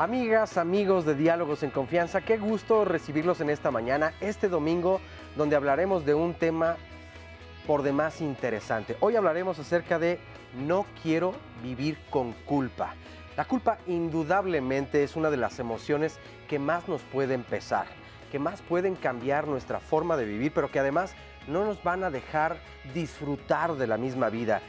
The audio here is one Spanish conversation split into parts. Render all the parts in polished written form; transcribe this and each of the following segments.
Amigas, amigos de Diálogos en Confianza, qué gusto recibirlos en esta mañana, este domingo, donde hablaremos de un tema por demás interesante. Hoy hablaremos acerca de no quiero vivir con culpa. La culpa indudablemente es una de las emociones que más nos pueden pesar, que más pueden cambiar nuestra forma de vivir, pero que además no nos van a dejar disfrutar de la misma vida.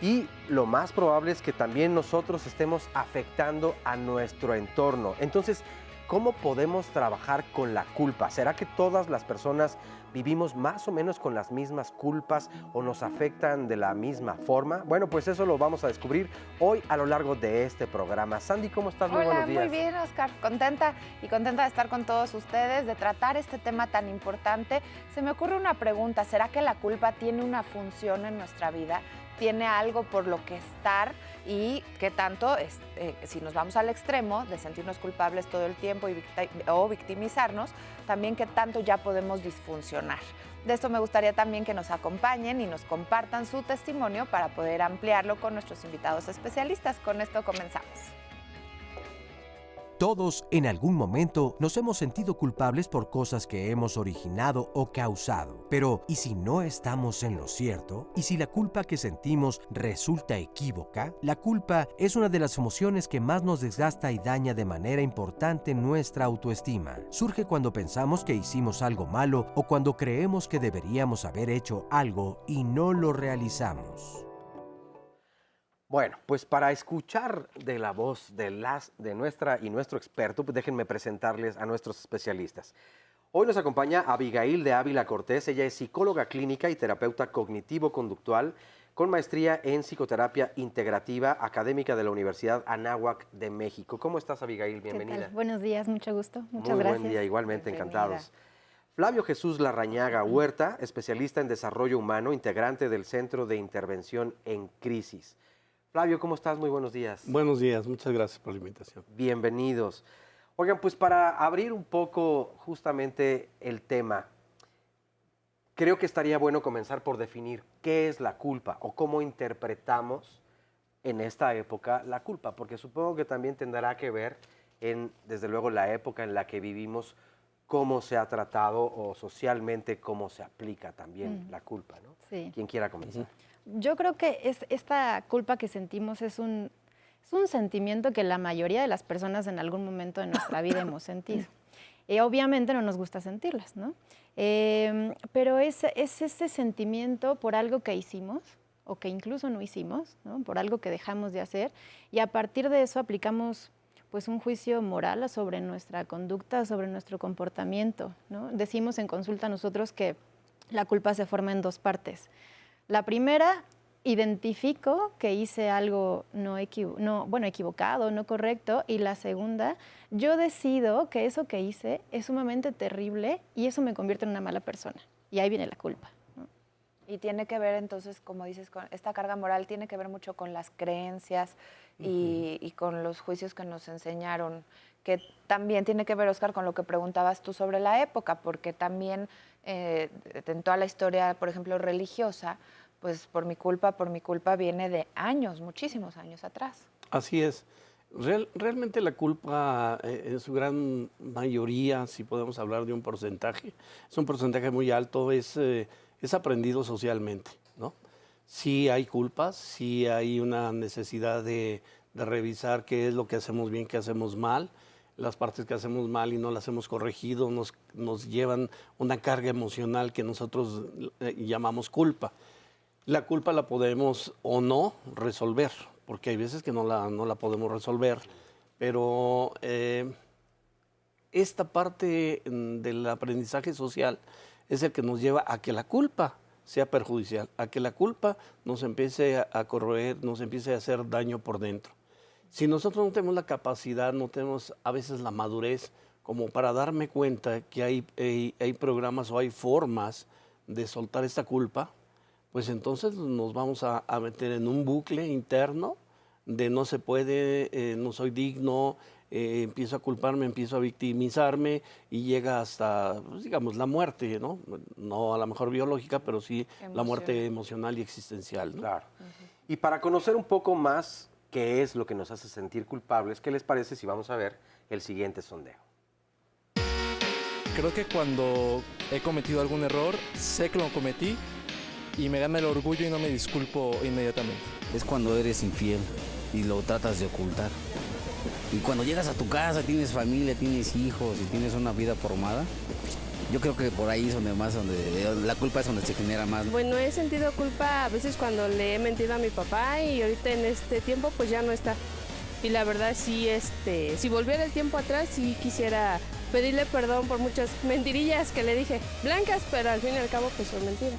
Y lo más probable es que también nosotros estemos afectando a nuestro entorno. Entonces, ¿cómo podemos trabajar con la culpa? ¿Será que todas las personas vivimos más o menos con las mismas culpas o nos afectan de la misma forma? Bueno, pues eso lo vamos a descubrir hoy a lo largo de este programa. Sandy, ¿cómo estás? Muy buenos días. Muy bien, Oscar. Contenta de estar con todos ustedes, de tratar este tema tan importante. Se me ocurre una pregunta, ¿será que la culpa tiene una función en nuestra vida? ¿Tiene algo por lo que estar? Y qué tanto, si nos vamos al extremo de sentirnos culpables todo el tiempo o victimizarnos, también qué tanto ya podemos disfuncionar. De esto me gustaría también que nos acompañen y nos compartan su testimonio para poder ampliarlo con nuestros invitados especialistas. Con esto comenzamos. Todos en algún momento nos hemos sentido culpables por cosas que hemos originado o causado. Pero, ¿y si no estamos en lo cierto? ¿Y si la culpa que sentimos resulta equívoca? La culpa es una de las emociones que más nos desgasta y daña de manera importante nuestra autoestima. Surge cuando pensamos que hicimos algo malo o cuando creemos que deberíamos haber hecho algo y no lo realizamos. Bueno, pues para escuchar de la voz de nuestra y nuestro experto, pues déjenme presentarles a nuestros especialistas. Hoy nos acompaña Abigail de Ávila Cortés. Ella es psicóloga clínica y terapeuta cognitivo-conductual con maestría en psicoterapia integrativa, académica de la Universidad Anáhuac de México. ¿Cómo estás, Abigail? Bienvenida. ¿Qué tal? Buenos días, mucho gusto. Muchas Muy gracias. buen día, igualmente, Bienvenida. encantados. Flavio Jesús Larrañaga Huerta, especialista en desarrollo humano, integrante del Centro de Intervención en Crisis. Flavio, ¿cómo estás? Muy buenos días. Buenos días, muchas gracias por la invitación. Bienvenidos. Oigan, pues para abrir un poco justamente el tema, creo que estaría bueno comenzar por definir qué es la culpa o cómo interpretamos en esta época la culpa, porque supongo que también tendrá que ver desde luego, la época en la que vivimos, cómo se ha tratado o socialmente cómo se aplica también la culpa, ¿no? Sí. ¿Quién quiera comenzar? Yo creo que esta culpa que sentimos es un sentimiento que la mayoría de las personas en algún momento de nuestra vida hemos sentido. Obviamente no nos gusta sentirlas, ¿no? Pero es ese sentimiento por algo que hicimos o que incluso no hicimos, ¿no? Por algo que dejamos de hacer, y a partir de eso aplicamos pues un juicio moral sobre nuestra conducta, sobre nuestro comportamiento, ¿no? Decimos en consulta nosotros que la culpa se forma en dos partes. La primera, identifico que hice algo equivocado, no correcto, y la segunda, yo decido que eso que hice es sumamente terrible y eso me convierte en una mala persona. Y ahí viene la culpa, ¿no? Y tiene que ver entonces, como dices, con esta carga moral tiene que ver mucho con las creencias y con los juicios que nos enseñaron, que también tiene que ver, Oscar, con lo que preguntabas tú sobre la época, porque también en toda la historia, por ejemplo, religiosa, pues por mi culpa viene de años, muchísimos años atrás. Así es. Realmente la culpa, en su gran mayoría, si podemos hablar de un porcentaje, es un porcentaje muy alto, es aprendido socialmente, ¿no? Sí hay culpas, sí hay una necesidad de revisar qué es lo que hacemos bien, qué hacemos mal. Las partes que hacemos mal y no las hemos corregido nos llevan una carga emocional que nosotros llamamos culpa. La culpa la podemos o no resolver, porque hay veces que no la podemos resolver, pero esta parte del aprendizaje social es el que nos lleva a que la culpa sea perjudicial, a que la culpa nos empiece a corroer, nos empiece a hacer daño por dentro. Si nosotros no tenemos la capacidad, no tenemos a veces la madurez como para darme cuenta que hay programas o hay formas de soltar esta culpa, pues entonces nos vamos a meter en un bucle interno de no se puede, no soy digno, empiezo a culparme, empiezo a victimizarme y llega hasta, pues, digamos, la muerte, ¿no? No a lo mejor biológica, pero sí la muerte emocional y existencial, ¿no? Claro. Y para conocer un poco más qué es lo que nos hace sentir culpables. ¿Qué les parece si vamos a ver el siguiente sondeo? Creo que cuando he cometido algún error, sé que lo cometí y me gana el orgullo y no me disculpo inmediatamente. Es cuando eres infiel y lo tratas de ocultar. Y cuando llegas a tu casa, tienes familia, tienes hijos y tienes una vida formada, yo creo que por ahí es donde la culpa es donde se genera más. Bueno, he sentido culpa a veces cuando le he mentido a mi papá y ahorita en este tiempo pues ya no está. Y la verdad sí, si volviera el tiempo atrás, sí quisiera pedirle perdón por muchas mentirillas que le dije, blancas, pero al fin y al cabo pues son mentiras.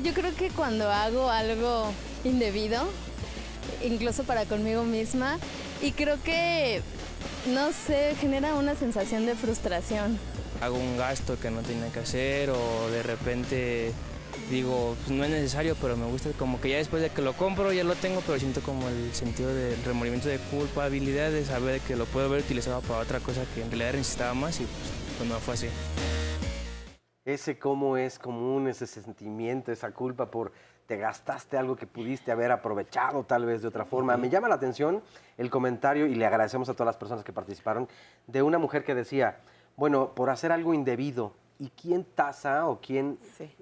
Yo creo que cuando hago algo indebido, incluso para conmigo misma, y creo que, no sé, genera una sensación de frustración. Hago un gasto que no tenía que hacer o de repente digo, pues no es necesario, pero me gusta como que ya después de que lo compro ya lo tengo, pero siento como el sentido de remordimiento, de culpabilidad, de saber que lo puedo haber utilizado para otra cosa que en realidad necesitaba más y pues no fue así. Ese cómo es común, ese sentimiento, esa culpa por te gastaste algo que pudiste haber aprovechado tal vez de otra forma. Me llama la atención el comentario, y le agradecemos a todas las personas que participaron, de una mujer que decía, bueno, por hacer algo indebido, ¿y quién tasa o quién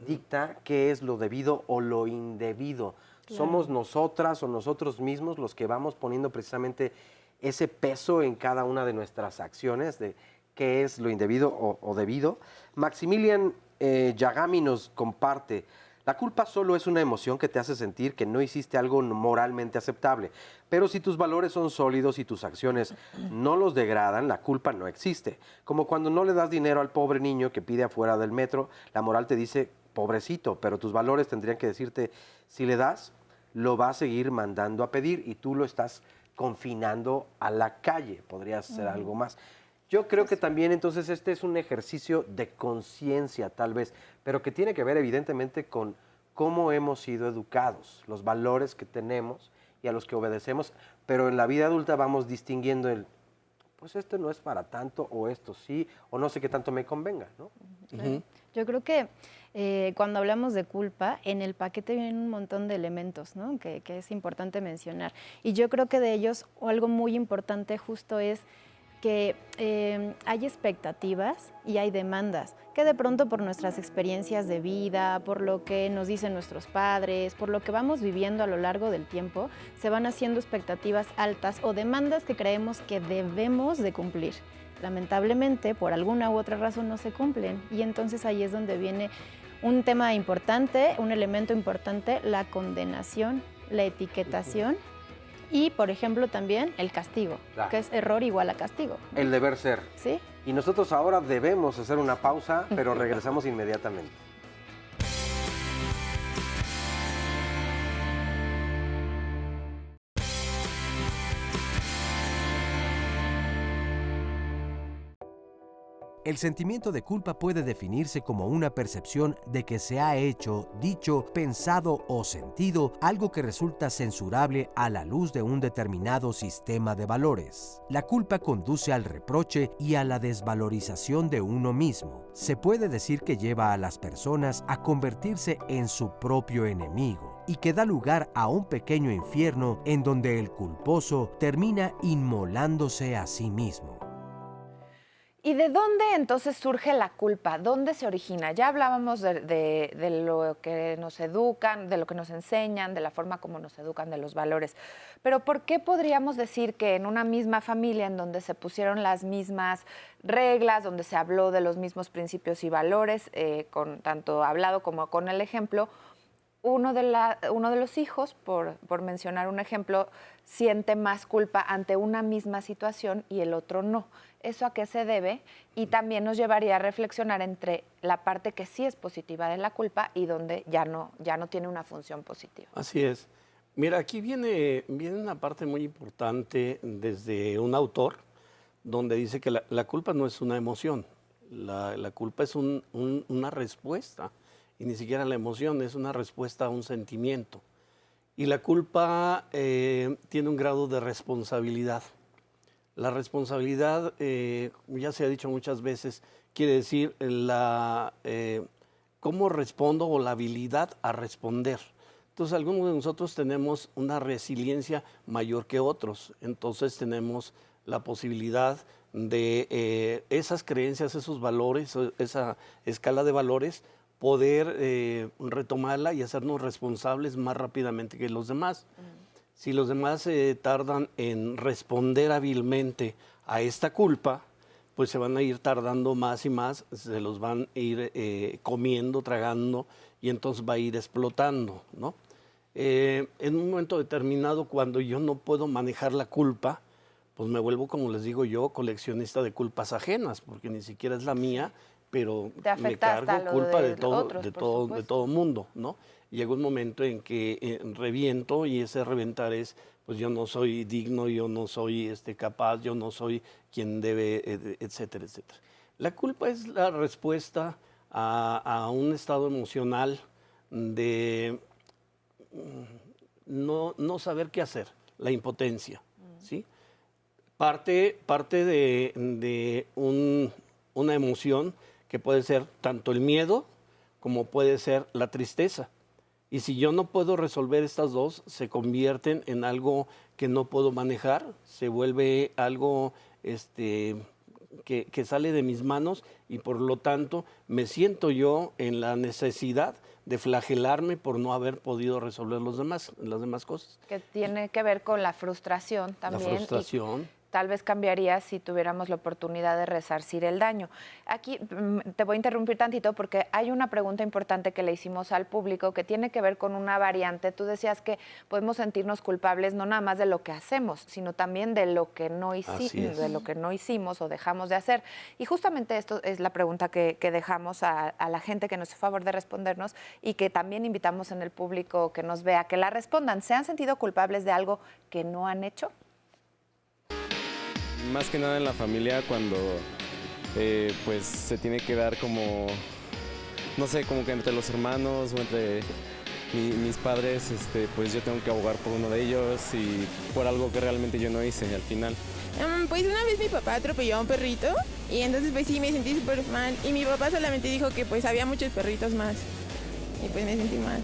dicta qué es lo debido o lo indebido? Claro. ¿Somos nosotras o nosotros mismos los que vamos poniendo precisamente ese peso en cada una de nuestras acciones de qué es lo indebido o debido? Maximilian Yagami nos comparte, la culpa solo es una emoción que te hace sentir que no hiciste algo moralmente aceptable, pero si tus valores son sólidos y tus acciones no los degradan, la culpa no existe. Como cuando no le das dinero al pobre niño que pide afuera del metro, la moral te dice, pobrecito, pero tus valores tendrían que decirte, si le das, lo va a seguir mandando a pedir y tú lo estás confinando a la calle, podrías hacer algo más. Yo creo que también entonces este es un ejercicio de conciencia tal vez, pero que tiene que ver evidentemente con cómo hemos sido educados, los valores que tenemos y a los que obedecemos, pero en la vida adulta vamos distinguiendo pues esto no es para tanto o esto sí, o no sé qué tanto me convenga, ¿no? Yo creo que cuando hablamos de culpa, en el paquete vienen un montón de elementos, ¿no? que es importante mencionar. Y yo creo que de ellos algo muy importante justo es que hay expectativas y hay demandas que de pronto por nuestras experiencias de vida, por lo que nos dicen nuestros padres, por lo que vamos viviendo a lo largo del tiempo, se van haciendo expectativas altas o demandas que creemos que debemos de cumplir. Lamentablemente, por alguna u otra razón no se cumplen y entonces ahí es donde viene un tema importante, un elemento importante, la condenación, la etiquetación. Y, por ejemplo, también el castigo, claro, que es error igual a castigo, ¿no? El deber ser. Sí. Y nosotros ahora debemos hacer una pausa, pero regresamos inmediatamente. El sentimiento de culpa puede definirse como una percepción de que se ha hecho, dicho, pensado o sentido algo que resulta censurable a la luz de un determinado sistema de valores. La culpa conduce al reproche y a la desvalorización de uno mismo. Se puede decir que lleva a las personas a convertirse en su propio enemigo y que da lugar a un pequeño infierno en donde el culposo termina inmolándose a sí mismo. ¿Y de dónde entonces surge la culpa? ¿Dónde se origina? Ya hablábamos de lo que nos educan, de lo que nos enseñan, de la forma como nos educan, de los valores. Pero ¿por qué podríamos decir que en una misma familia en donde se pusieron las mismas reglas, donde se habló de los mismos principios y valores, con tanto hablado como con el ejemplo, uno de los hijos, por mencionar un ejemplo, siente más culpa ante una misma situación y el otro no? ¿Eso a qué se debe? Y también nos llevaría a reflexionar entre la parte que sí es positiva de la culpa y donde ya no tiene una función positiva. Así es. Mira, aquí viene una parte muy importante desde un autor, donde dice que la culpa no es una emoción, la culpa es una respuesta, y ni siquiera la emoción, es una respuesta a un sentimiento. Y la culpa tiene un grado de responsabilidad. La responsabilidad, ya se ha dicho muchas veces, quiere decir cómo respondo o la habilidad a responder. Entonces, algunos de nosotros tenemos una resiliencia mayor que otros. Entonces, tenemos la posibilidad de esas creencias, esos valores, esa escala de valores, poder retomarla y hacernos responsables más rápidamente que los demás. Si los demás tardan en responder hábilmente a esta culpa, pues se van a ir tardando más y más, se los van a ir comiendo, tragando, y entonces va a ir explotando, ¿no? En un momento determinado, cuando yo no puedo manejar la culpa, pues me vuelvo, como les digo yo, coleccionista de culpas ajenas, porque ni siquiera es la mía, pero me cargo culpa de todo mundo, ¿no? Llega un momento en que reviento, y ese reventar es, pues yo no soy digno, yo no soy capaz, yo no soy quien debe, etcétera, etcétera. La culpa es la respuesta a un estado emocional de no saber qué hacer, la impotencia, ¿sí? Parte de una emoción que puede ser tanto el miedo como puede ser la tristeza. Y si yo no puedo resolver estas dos, se convierten en algo que no puedo manejar, se vuelve algo que sale de mis manos, y por lo tanto me siento yo en la necesidad de flagelarme por no haber podido resolver las demás cosas. Que tiene que ver con la frustración también. La frustración. Tal vez cambiaría si tuviéramos la oportunidad de resarcir el daño. Aquí te voy a interrumpir tantito porque hay una pregunta importante que le hicimos al público que tiene que ver con una variante. Tú decías que podemos sentirnos culpables no nada más de lo que hacemos, sino también de lo que no hicimos o dejamos de hacer. Y justamente esto es la pregunta que dejamos a la gente que nos hace favor de respondernos, y que también invitamos en el público que nos vea que la respondan. ¿Se han sentido culpables de algo que no han hecho? Más que nada en la familia, cuando pues se tiene que dar como, no sé, como que entre los hermanos o entre mis padres, pues yo tengo que abogar por uno de ellos y por algo que realmente yo no hice al final. Pues una vez mi papá atropelló a un perrito y entonces pues sí me sentí súper mal, y mi papá solamente dijo que pues había muchos perritos más y pues me sentí mal.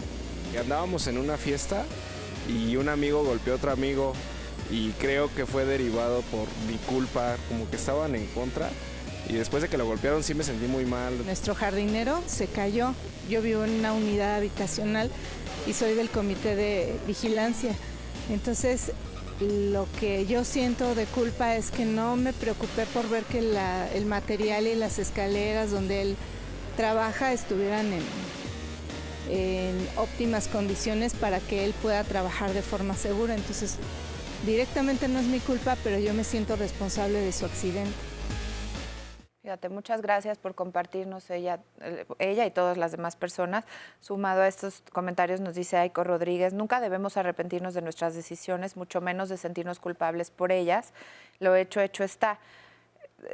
Andábamos en una fiesta y un amigo golpeó a otro amigo, y creo que fue derivado por mi culpa, como que estaban en contra, y después de que lo golpearon sí me sentí muy mal. Nuestro jardinero se cayó. Yo vivo en una unidad habitacional y soy del comité de vigilancia. Entonces, lo que yo siento de culpa es que no me preocupé por ver que el material y las escaleras donde él trabaja estuvieran en óptimas condiciones para que él pueda trabajar de forma segura. Entonces, directamente no es mi culpa, pero yo me siento responsable de su accidente. Fíjate, muchas gracias por compartirnos ella y todas las demás personas. Sumado a estos comentarios, nos dice Aiko Rodríguez: nunca debemos arrepentirnos de nuestras decisiones, mucho menos de sentirnos culpables por ellas. Lo hecho está.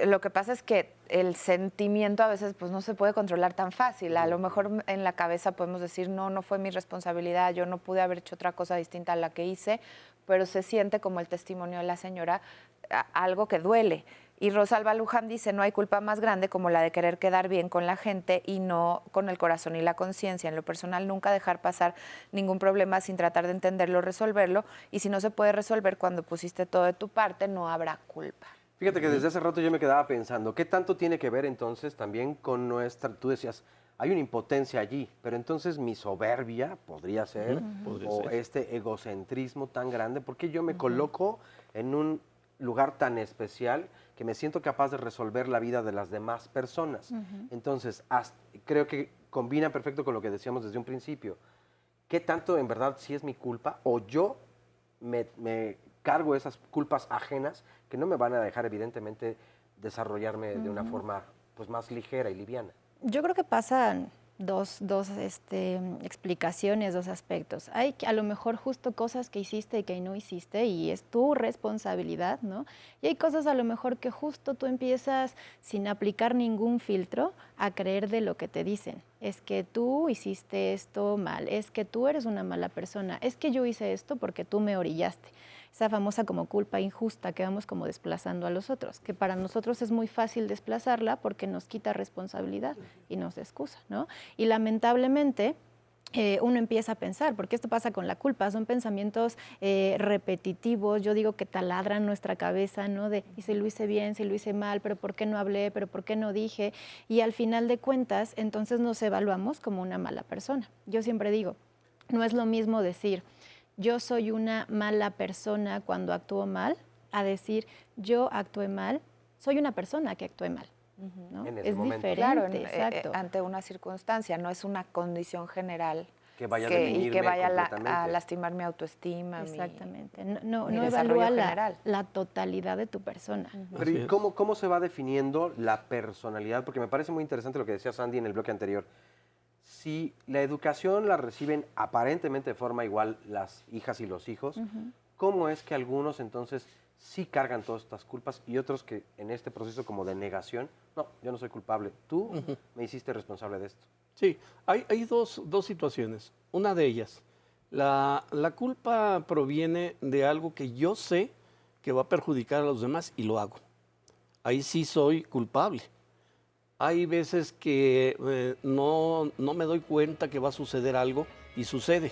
Lo que pasa es que el sentimiento a veces pues no se puede controlar tan fácil. A lo mejor en la cabeza podemos decir, no fue mi responsabilidad, yo no pude haber hecho otra cosa distinta a la que hice, pero se siente, como el testimonio de la señora, algo que duele. Y Rosalba Luján dice: no hay culpa más grande como la de querer quedar bien con la gente y no con el corazón y la conciencia. En lo personal, nunca dejar pasar ningún problema sin tratar de entenderlo, resolverlo, y si no se puede resolver cuando pusiste todo de tu parte, no habrá culpa. Fíjate que desde hace rato yo me quedaba pensando, ¿qué tanto tiene que ver entonces también con tú decías, hay una impotencia allí, pero entonces mi soberbia podría ser, o este egocentrismo tan grande, porque yo me coloco en un lugar tan especial que me siento capaz de resolver la vida de las demás personas? Entonces, creo que combina perfecto con lo que decíamos desde un principio. ¿Qué tanto en verdad sí es mi culpa, o yo me cargo esas culpas ajenas que no me van a dejar evidentemente desarrollarme de una forma pues más ligera y liviana? Yo creo que pasan dos explicaciones, dos aspectos. Hay a lo mejor justo cosas que hiciste y que no hiciste y es tu responsabilidad, ¿no? Y hay cosas a lo mejor que justo tú empiezas sin aplicar ningún filtro a creer de lo que te dicen. Es que tú hiciste esto mal, es que tú eres una mala persona, es que yo hice esto porque tú me orillaste. Esa famosa como culpa injusta que vamos como desplazando a los otros, que para nosotros es muy fácil desplazarla porque nos quita responsabilidad y nos excusa, ¿no? Y lamentablemente uno empieza a pensar, porque esto pasa con la culpa, son pensamientos repetitivos, yo digo que taladran nuestra cabeza, ¿no? De, y si lo hice bien, si lo hice mal, pero ¿por qué no hablé? ¿Pero por qué no dije? Y al final de cuentas, entonces nos evaluamos como una mala persona. Yo siempre digo, no es lo mismo decir, yo soy una mala persona cuando actúo mal, a decir, yo actué mal, soy una persona que actué mal. ¿No? En ese es momento. diferente, claro, exacto. Ante una circunstancia, no es una condición general que vaya y que vaya a lastimar mi autoestima. Exactamente. No evalúa la totalidad de tu persona. Pero ¿y cómo se va definiendo la personalidad? Porque me parece muy interesante lo que decía Sandy en el bloque anterior. Si la educación la reciben aparentemente de forma igual las hijas y los hijos, ¿cómo es que algunos entonces sí cargan todas estas culpas y otros que en este proceso como de negación, no, yo no soy culpable, tú me hiciste responsable de esto? Sí, hay dos situaciones. Una de ellas, la culpa proviene de algo que yo sé que va a perjudicar a los demás y lo hago. Ahí sí soy culpable. Hay veces que no me doy cuenta que va a suceder algo y sucede.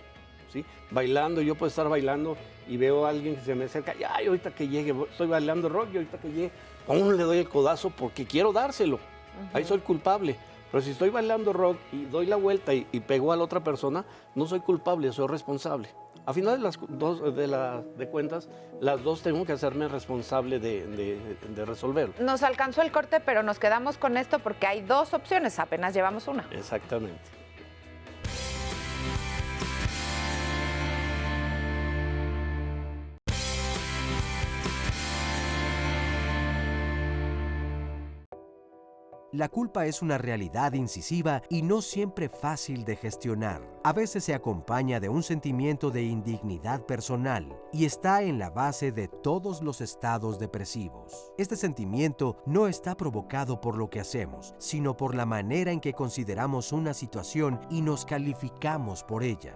¿Sí? Bailando, yo puedo estar bailando y veo a alguien que se me acerca, y ay, ahorita que llegue, estoy bailando rock y ahorita que llegue, ¡pum!, le doy el codazo porque quiero dárselo. Ahí soy culpable. Pero si estoy bailando rock y doy la vuelta y pego a la otra persona, no soy culpable, soy responsable. A final de cuentas, las dos tengo que hacerme responsable de resolverlo. Nos alcanzó el corte, pero nos quedamos con esto porque hay dos opciones, apenas llevamos una. Exactamente. La culpa es una realidad incisiva y no siempre fácil de gestionar. A veces se acompaña de un sentimiento de indignidad personal y está en la base de todos los estados depresivos. Este sentimiento no está provocado por lo que hacemos, sino por la manera en que consideramos una situación y nos calificamos por ella.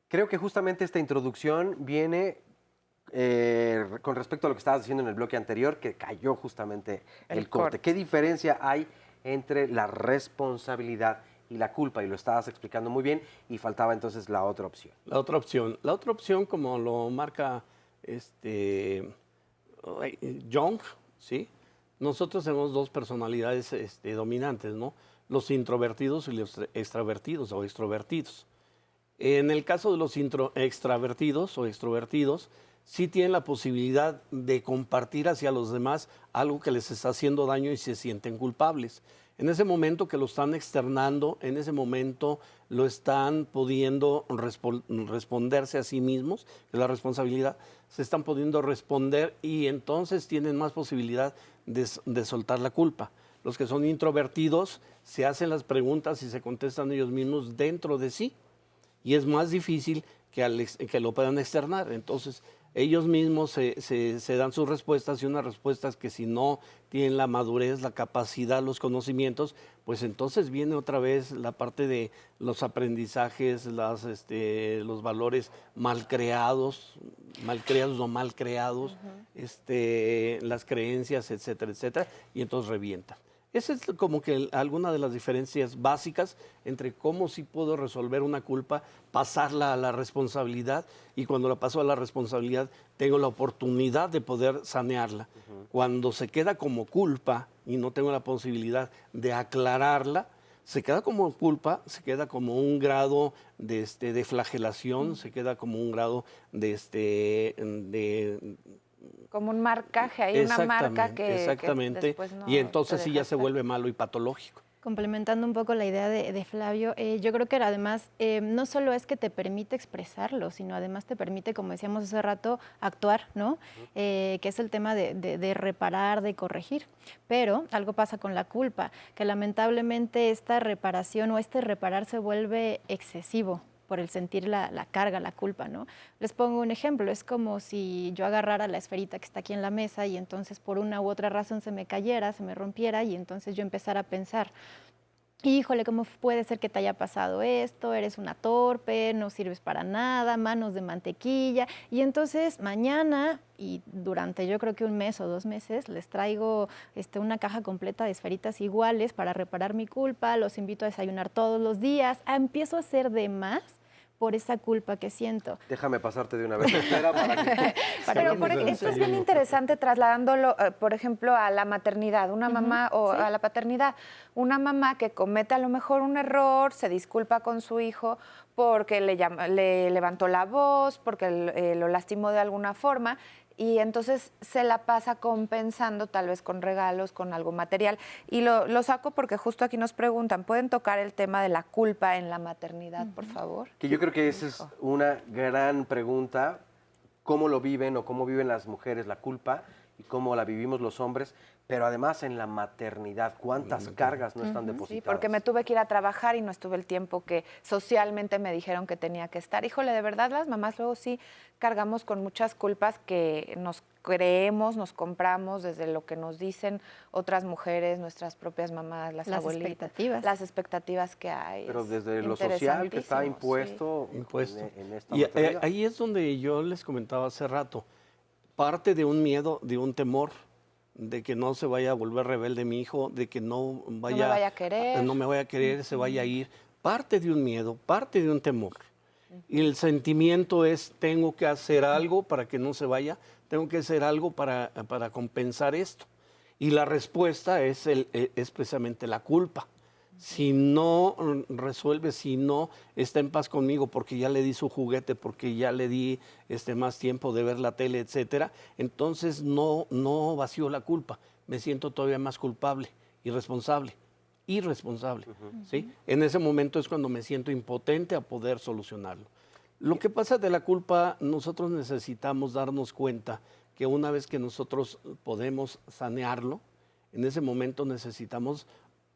Creo que justamente esta introducción viene con respecto a lo que estabas diciendo en el bloque anterior, que cayó justamente el corte. ¿Qué diferencia hay entre la responsabilidad y la culpa? Y lo estabas explicando muy bien y faltaba entonces la otra opción. La otra opción, como lo marca Jung, ¿sí? Nosotros tenemos dos personalidades dominantes, ¿no? Los introvertidos y los extravertidos o extrovertidos. En el caso de los extravertidos o extrovertidos, sí tienen la posibilidad de compartir hacia los demás algo que les está haciendo daño y se sienten culpables. En ese momento que lo están externando, en ese momento lo están pudiendo responderse a sí mismos, que es la responsabilidad, se están pudiendo responder y entonces tienen más posibilidad de soltar la culpa. Los que son introvertidos se hacen las preguntas y se contestan ellos mismos dentro de sí y es más difícil que lo puedan externar. Entonces, ellos mismos se dan sus respuestas y unas respuestas que si no tienen la madurez, la capacidad, los conocimientos, pues entonces viene otra vez la parte de los aprendizajes, los valores mal creados o mal creados, las creencias, etcétera, etcétera, y entonces revientan. Esa es como que alguna de las diferencias básicas entre cómo sí puedo resolver una culpa, pasarla a la responsabilidad y cuando la paso a la responsabilidad tengo la oportunidad de poder sanearla. Cuando se queda como culpa y no tengo la posibilidad de aclararla, se queda como culpa, se queda como un grado de flagelación, se queda como un grado como un marcaje, hay una marca que después no y entonces sí ya se vuelve malo y patológico. Complementando un poco la idea de Flavio, yo creo que además no solo es que te permite expresarlo, sino además te permite, como decíamos hace rato, actuar, ¿no? Que es el tema de reparar, de corregir. Pero algo pasa con la culpa, que lamentablemente esta reparación o reparar se vuelve excesivo por el sentir la carga, la culpa, ¿no? Les pongo un ejemplo, es como si yo agarrara la esferita que está aquí en la mesa y entonces por una u otra razón se me cayera, se me rompiera y entonces yo empezara a pensar, híjole, ¿cómo puede ser que te haya pasado esto? Eres una torpe, no sirves para nada, manos de mantequilla. Y entonces mañana y durante yo creo que 1 mes o 2 meses les traigo una caja completa de esferitas iguales para reparar mi culpa, los invito a desayunar todos los días, empiezo a hacer de más por esa culpa que siento. Déjame pasarte de una vez. Espera para que... Esto es bien interesante trasladándolo, por ejemplo, a la maternidad, una mamá o a la paternidad. Una mamá que comete a lo mejor un error, se disculpa con su hijo porque le levantó la voz, porque lo lastimó de alguna forma, y entonces se la pasa compensando tal vez con regalos, con algo material. Y lo saco porque justo aquí nos preguntan, ¿pueden tocar el tema de la culpa en la maternidad, por favor? Que yo creo que esa es una gran pregunta, cómo lo viven o cómo viven las mujeres la culpa y cómo la vivimos los hombres, pero además en la maternidad, ¿cuántas cargas no están depositadas? Sí, porque me tuve que ir a trabajar y no estuve el tiempo que socialmente me dijeron que tenía que estar. Híjole, de verdad las mamás luego sí cargamos con muchas culpas que nos creemos, nos compramos desde lo que nos dicen otras mujeres, nuestras propias mamás, las abuelitas. Las expectativas que hay. Pero desde lo social que está impuesto. En esta maternidad. Ahí es donde yo les comentaba hace rato, parte de un miedo, de un temor, de que no se vaya a volver rebelde mi hijo, de que no me vaya a querer, se vaya a ir. Parte de un miedo, parte de un temor. Y el sentimiento es, tengo que hacer algo para que no se vaya, tengo que hacer algo para compensar esto. Y la respuesta es precisamente la culpa. Si no resuelve, si no está en paz conmigo porque ya le di su juguete, porque ya le di más tiempo de ver la tele, etcétera, entonces no vacío la culpa, me siento todavía más culpable, irresponsable, ¿sí? En ese momento es cuando me siento impotente a poder solucionarlo. Lo que pasa de la culpa, nosotros necesitamos darnos cuenta que una vez que nosotros podemos sanearlo, en ese momento necesitamos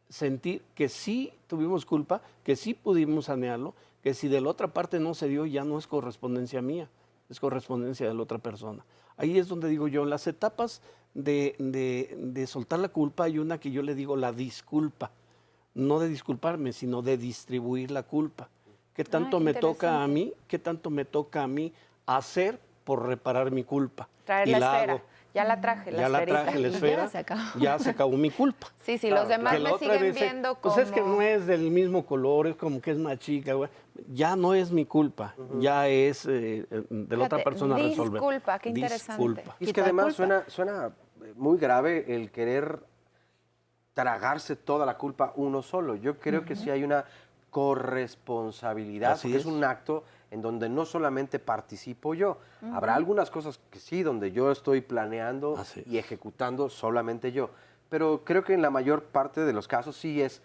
sentir que sí tuvimos culpa, que sí pudimos sanearlo, que si de la otra parte no se dio, ya no es correspondencia mía, es correspondencia de la otra persona. Ahí es donde digo yo, en las etapas de soltar la culpa hay una que yo le digo la disculpa, no de disculparme, sino de distribuir la culpa. ¿Qué tanto me toca a mí? ¿Qué tanto me toca a mí hacer por reparar mi culpa? Traer la esfera. Ya la traje, la esferita. Ya la traje, la esfera, ya se acabó mi culpa. Sí, los demás me siguen viendo como... Pues es que no es del mismo color, es como que es más chica, güey. Ya no es mi culpa, ya es de la otra persona resolver. Disculpa, qué interesante. Y es que además suena muy grave el querer tragarse toda la culpa uno solo. Yo creo que sí hay una corresponsabilidad, porque es un acto en donde no solamente participo yo. Habrá algunas cosas que sí, donde yo estoy planeando y ejecutando solamente yo. Pero creo que en la mayor parte de los casos sí es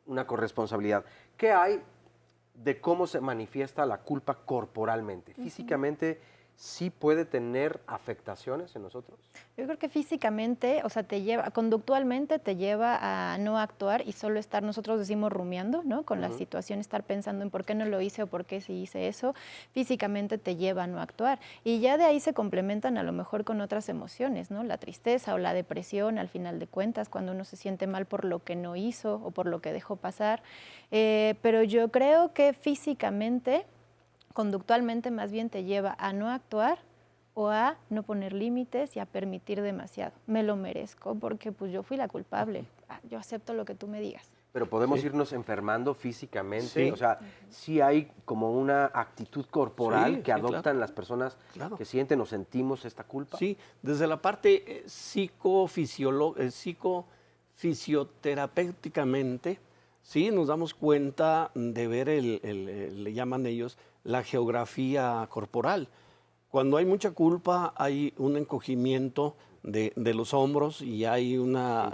una corresponsabilidad. ¿Qué hay de cómo se manifiesta la culpa corporalmente? Físicamente, ¿sí puede tener afectaciones en nosotros? Yo creo que físicamente, o sea, conductualmente te lleva a no actuar y solo estar, nosotros decimos rumiando, ¿no? Con la situación, estar pensando en por qué no lo hice o por qué sí hice eso, físicamente te lleva a no actuar. Y ya de ahí se complementan a lo mejor con otras emociones, ¿no? La tristeza o la depresión, al final de cuentas, cuando uno se siente mal por lo que no hizo o por lo que dejó pasar. Pero yo creo que físicamente, conductualmente más bien te lleva a no actuar o a no poner límites y a permitir demasiado. Me lo merezco porque pues yo fui la culpable. Yo acepto lo que tú me digas. Pero podemos irnos enfermando físicamente, o sea, sí hay como una actitud corporal que adoptan las personas que sienten o sentimos esta culpa. Sí, desde la parte psicofisioterapéuticamente, sí, nos damos cuenta de ver le llaman ellos, la geografía corporal. Cuando hay mucha culpa, hay un encogimiento de los hombros y hay una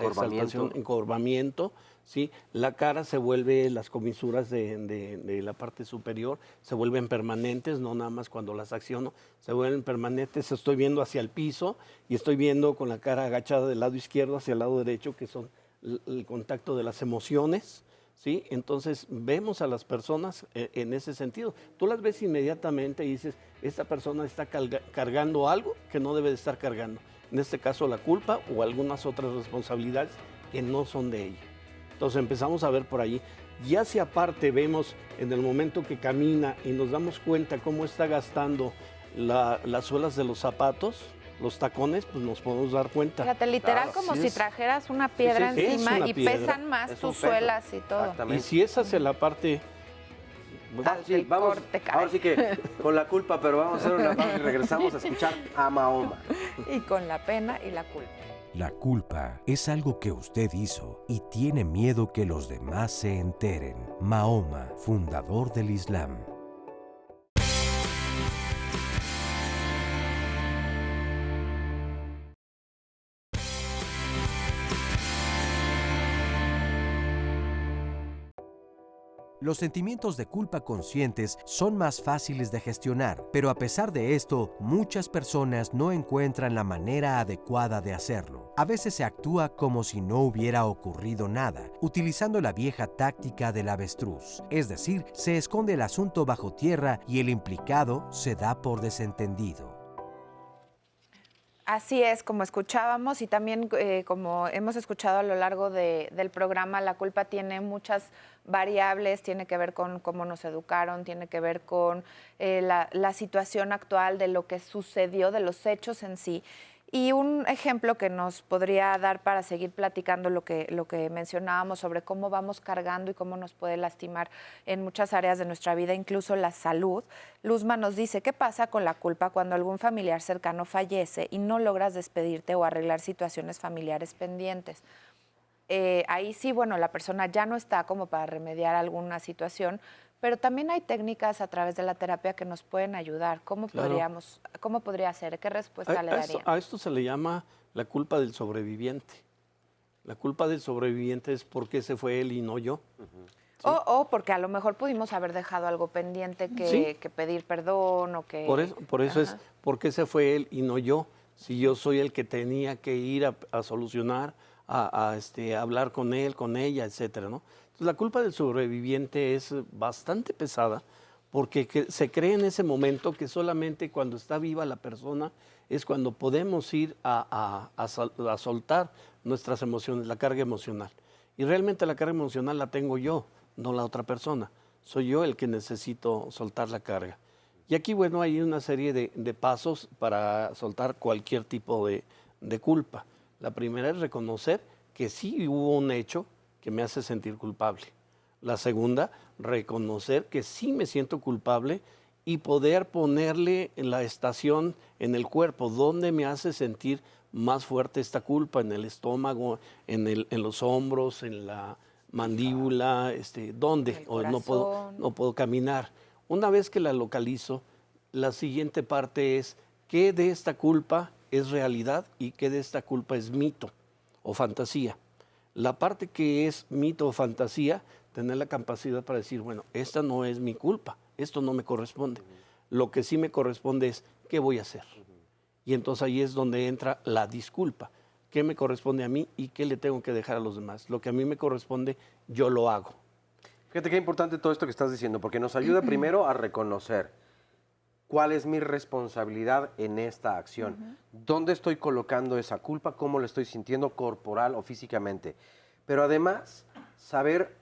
encorvamiento, ¿sí? La cara se vuelve, las comisuras de la parte superior se vuelven permanentes, no nada más cuando las acciono, se vuelven permanentes. Estoy viendo hacia el piso y estoy viendo con la cara agachada del lado izquierdo hacia el lado derecho, que son el contacto de las emociones. ¿Sí? Entonces vemos a las personas en ese sentido. Tú las ves inmediatamente y dices, esta persona está cargando algo que no debe de estar cargando. En este caso la culpa o algunas otras responsabilidades que no son de ella. Entonces empezamos a ver por ahí. Ya si aparte vemos en el momento que camina y nos damos cuenta cómo está gastando las suelas de los zapatos, los tacones, pues nos podemos dar cuenta. Fíjate, literal, Claro, como sí si es. trajeras una piedra Sí, sí, es encima una y piedra. pesan más Es un tus peso. suelas y todo. Exactamente. Y si es hacia la parte... Al Sí, del vamos, corte, caray. ahora sí que con la culpa, pero vamos a hacer una pausa y regresamos a escuchar a Mahoma. Y con la pena y la culpa. La culpa es algo que usted hizo y tiene miedo que los demás se enteren. Mahoma, fundador del Islam. Los sentimientos de culpa conscientes son más fáciles de gestionar, pero a pesar de esto, muchas personas no encuentran la manera adecuada de hacerlo. A veces se actúa como si no hubiera ocurrido nada, utilizando la vieja táctica del avestruz, es decir, se esconde el asunto bajo tierra y el implicado se da por desentendido. Así es, como escuchábamos y también como hemos escuchado a lo largo del programa, la culpa tiene muchas variables, tiene que ver con cómo nos educaron, tiene que ver con la situación actual de lo que sucedió, de los hechos en sí. Y un ejemplo que nos podría dar para seguir platicando lo que mencionábamos sobre cómo vamos cargando y cómo nos puede lastimar en muchas áreas de nuestra vida, incluso la salud. Luzma nos dice, ¿qué pasa con la culpa cuando algún familiar cercano fallece y no logras despedirte o arreglar situaciones familiares pendientes? Ahí sí, bueno, la persona ya no está como para remediar alguna situación, pero también hay técnicas a través de la terapia que nos pueden ayudar. ¿Cómo podría ser? ¿Qué respuesta le daría? A esto se le llama la culpa del sobreviviente. La culpa del sobreviviente es por qué se fue él y no yo. ¿Sí? O porque a lo mejor pudimos haber dejado algo pendiente que pedir perdón o que... Por eso es por qué se fue él y no yo. Si yo soy el que tenía que ir a solucionar, a hablar con él, con ella, etcétera, ¿no? Entonces, la culpa del sobreviviente es bastante pesada porque se cree en ese momento que solamente cuando está viva la persona es cuando podemos ir a soltar nuestras emociones, la carga emocional. Y realmente la carga emocional la tengo yo, no la otra persona. Soy yo el que necesito soltar la carga. Y aquí, bueno, hay una serie de pasos para soltar cualquier tipo de culpa. La primera es reconocer que sí hubo un hecho que me hace sentir culpable. La segunda, reconocer que sí me siento culpable y poder ponerle en la estación en el cuerpo donde me hace sentir más fuerte esta culpa, en el estómago, en los hombros, en la mandíbula, ¿dónde? O no puedo caminar. Una vez que la localizo, la siguiente parte es qué de esta culpa es realidad y qué de esta culpa es mito o fantasía. La parte que es mito o fantasía, tener la capacidad para decir, bueno, esta no es mi culpa, esto no me corresponde. Lo que sí me corresponde es, ¿qué voy a hacer? Y entonces ahí es donde entra la disculpa. ¿Qué me corresponde a mí y qué le tengo que dejar a los demás? Lo que a mí me corresponde, yo lo hago. Fíjate qué importante todo esto que estás diciendo, porque nos ayuda primero a reconocer cuál es mi responsabilidad en esta acción. ¿Dónde estoy colocando esa culpa? ¿Cómo lo estoy sintiendo corporal o físicamente? Pero además, saber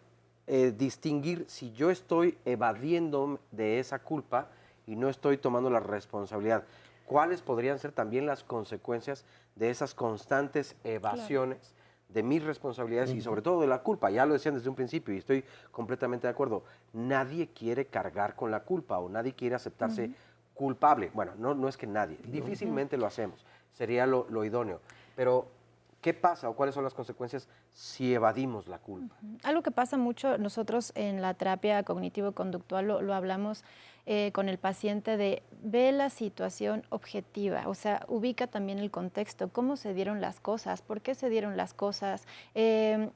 distinguir si yo estoy evadiendo de esa culpa y no estoy tomando la responsabilidad. ¿Cuáles podrían ser también las consecuencias de esas constantes evasiones de mis responsabilidades y sobre todo de la culpa? Ya lo decían desde un principio y estoy completamente de acuerdo. Nadie quiere cargar con la culpa o nadie quiere aceptarse culpable. Bueno, no es que nadie. Difícilmente lo hacemos. Sería lo idóneo. Pero, ¿qué pasa o cuáles son las consecuencias si evadimos la culpa? Algo que pasa mucho, nosotros en la terapia cognitivo-conductual lo hablamos con el paciente de ve la situación objetiva, o sea, ubica también el contexto, cómo se dieron las cosas, por qué se dieron las cosas,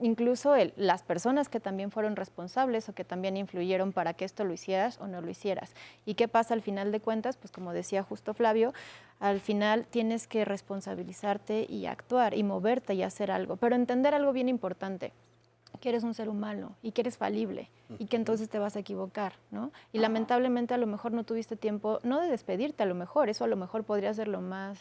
incluso las personas que también fueron responsables o que también influyeron para que esto lo hicieras o no lo hicieras. ¿Y qué pasa al final de cuentas? Pues como decía justo Flavio, al final tienes que responsabilizarte y actuar y moverte y hacer algo, pero entender algo bien importante, que eres un ser humano y que eres falible y que entonces te vas a equivocar, ¿no? Y lamentablemente a lo mejor no tuviste tiempo, no de despedirte a lo mejor, eso a lo mejor podría ser lo más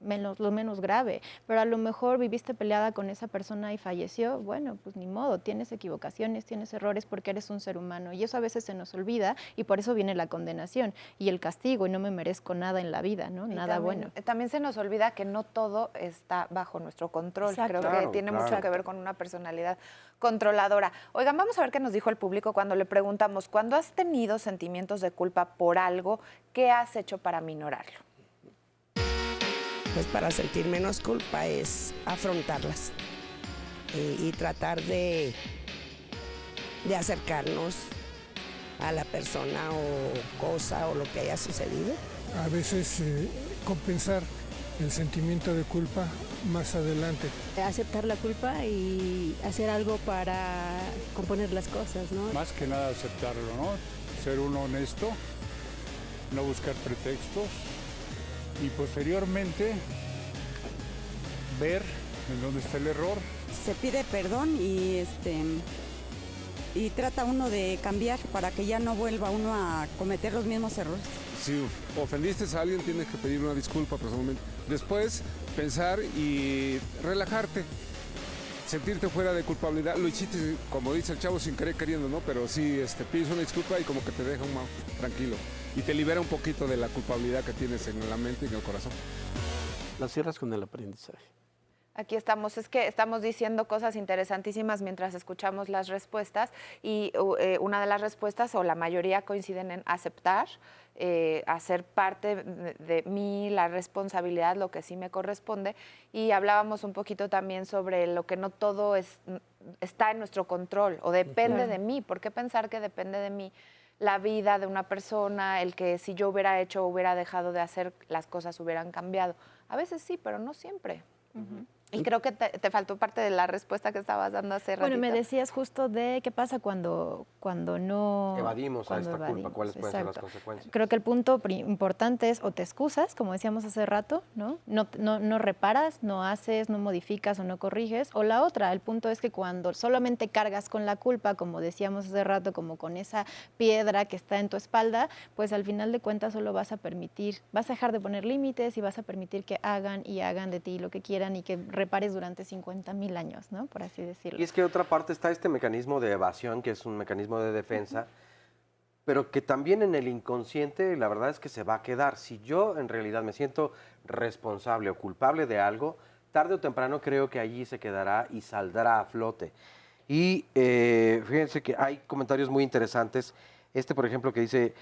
lo menos grave, pero a lo mejor viviste peleada con esa persona y falleció, bueno, pues ni modo, tienes equivocaciones, tienes errores porque eres un ser humano y eso a veces se nos olvida y por eso viene la condenación y el castigo y no me merezco nada en la vida, ¿no? Nada bueno. También se nos olvida que no todo está bajo nuestro control. Exacto. Creo que tiene mucho que ver con una personalidad controladora. Oigan, vamos a ver qué nos dijo el público cuando le preguntamos, cuando has tenido sentimientos de culpa por algo, ¿qué has hecho para minorarlo? Pues para sentir menos culpa es afrontarlas y tratar de acercarnos a la persona o cosa o lo que haya sucedido. A veces compensar el sentimiento de culpa más adelante. Aceptar la culpa y hacer algo para componer las cosas, ¿no? Más que nada aceptarlo, ¿no? Ser uno honesto, no buscar pretextos y posteriormente ver en dónde está el error. Se pide perdón y trata uno de cambiar para que ya no vuelva uno a cometer los mismos errores. Si ofendiste a alguien, tienes que pedir una disculpa personalmente. Después, pensar y relajarte, sentirte fuera de culpabilidad. Lo hiciste, como dice el chavo, sin querer queriendo, ¿no? Pero sí, pides una disculpa y como que te deja tranquilo. Y te libera un poquito de la culpabilidad que tienes en la mente y en el corazón. La cierras con el aprendizaje. Aquí estamos, es que estamos diciendo cosas interesantísimas mientras escuchamos las respuestas y una de las respuestas o la mayoría coinciden en aceptar, hacer parte de mí, la responsabilidad, lo que sí me corresponde y hablábamos un poquito también sobre lo que no todo está en nuestro control o depende de mí. ¿Por qué pensar que depende de mí? La vida de una persona, el que si yo hubiera hecho o hubiera dejado de hacer, las cosas hubieran cambiado. A veces sí, pero no siempre. Y creo que te faltó parte de la respuesta que estabas dando hace ratito. Bueno, me decías justo de qué pasa cuando no... Evadimos a esta culpa, ¿cuáles pueden ser las consecuencias? Creo que el punto importante es o te excusas, como decíamos hace rato, ¿no? No reparas, no haces, no modificas o no corriges. O la otra, el punto es que cuando solamente cargas con la culpa, como decíamos hace rato, como con esa piedra que está en tu espalda, pues al final de cuentas solo vas a dejar de poner límites y vas a permitir que hagan de ti lo que quieran y que repares durante 50,000 años, ¿no? Por así decirlo. Y es que otra parte está este mecanismo de evasión, que es un mecanismo de defensa, pero que también en el inconsciente la verdad es que se va a quedar. Si yo en realidad me siento responsable o culpable de algo, tarde o temprano creo que allí se quedará y saldrá a flote. Y fíjense que hay comentarios muy interesantes. Por ejemplo, que dice...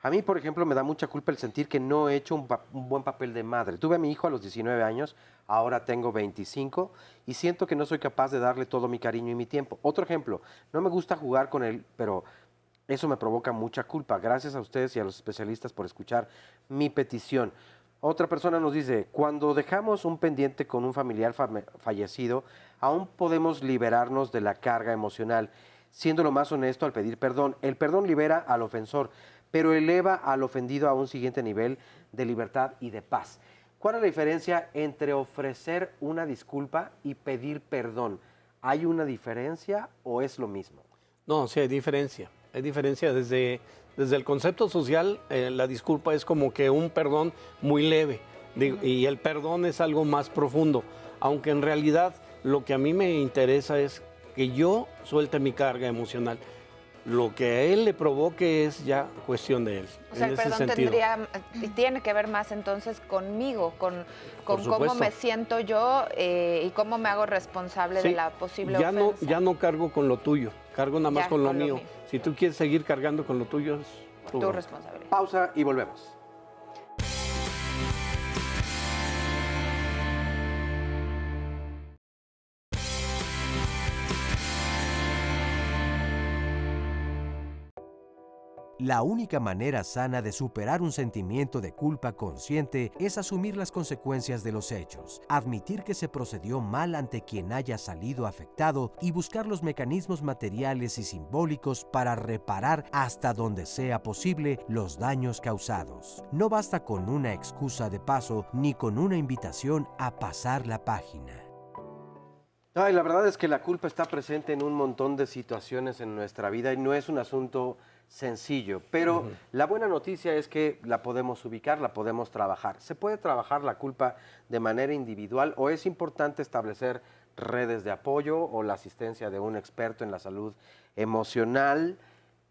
A mí, por ejemplo, me da mucha culpa el sentir que no he hecho un buen papel de madre. Tuve a mi hijo a los 19 años, ahora tengo 25 y siento que no soy capaz de darle todo mi cariño y mi tiempo. Otro ejemplo, no me gusta jugar con él, pero eso me provoca mucha culpa. Gracias a ustedes y a los especialistas por escuchar mi petición. Otra persona nos dice, cuando dejamos un pendiente con un familiar fallecido, aún podemos liberarnos de la carga emocional, siendo lo más honesto al pedir perdón. El perdón libera al ofensor, pero eleva al ofendido a un siguiente nivel de libertad y de paz. ¿Cuál es la diferencia entre ofrecer una disculpa y pedir perdón? ¿Hay una diferencia o es lo mismo? No, sí hay diferencia. Hay diferencia desde el concepto social, la disculpa es como que un perdón muy leve, y el perdón es algo más profundo, aunque en realidad lo que a mí me interesa es que yo suelte mi carga emocional. Lo que a él le provoque es ya cuestión de él. O sea, el perdón tiene que ver más entonces conmigo, con cómo me siento yo y cómo me hago responsable de la posible ofensa. Ya no cargo con lo tuyo, cargo nada más con lo mío. Si tú quieres seguir cargando con lo tuyo, es tu responsabilidad. Pausa y volvemos. La única manera sana de superar un sentimiento de culpa consciente es asumir las consecuencias de los hechos, admitir que se procedió mal ante quien haya salido afectado y buscar los mecanismos materiales y simbólicos para reparar hasta donde sea posible los daños causados. No basta con una excusa de paso ni con una invitación a pasar la página. La verdad es que la culpa está presente en un montón de situaciones en nuestra vida y no es un asunto sencillo, pero la buena noticia es que la podemos ubicar, la podemos trabajar. ¿Se puede trabajar la culpa de manera individual o es importante establecer redes de apoyo o la asistencia de un experto en la salud emocional?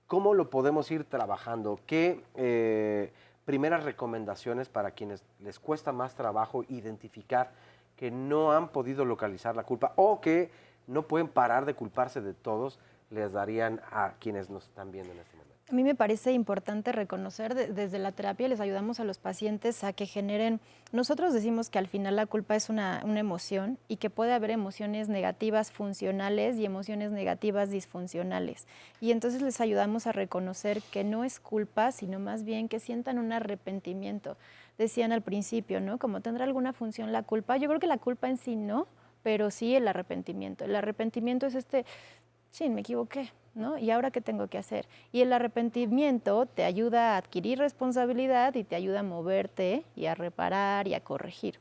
¿Cómo lo podemos ir trabajando? ¿Qué primeras recomendaciones para quienes les cuesta más trabajo identificar que no han podido localizar la culpa o que no pueden parar de culparse de todos, les darían a quienes nos están viendo en este momento? A mí me parece importante reconocer, desde la terapia les ayudamos a los pacientes a que generen, nosotros decimos que al final la culpa es una emoción y que puede haber emociones negativas funcionales y emociones negativas disfuncionales. Y entonces les ayudamos a reconocer que no es culpa, sino más bien que sientan un arrepentimiento. Decían al principio, ¿no? Como tendrá alguna función la culpa. Yo creo que la culpa en sí no, pero sí el arrepentimiento. El arrepentimiento es me equivoqué, ¿no? ¿Y ahora qué tengo que hacer? Y el arrepentimiento te ayuda a adquirir responsabilidad y te ayuda a moverte y a reparar y a corregir.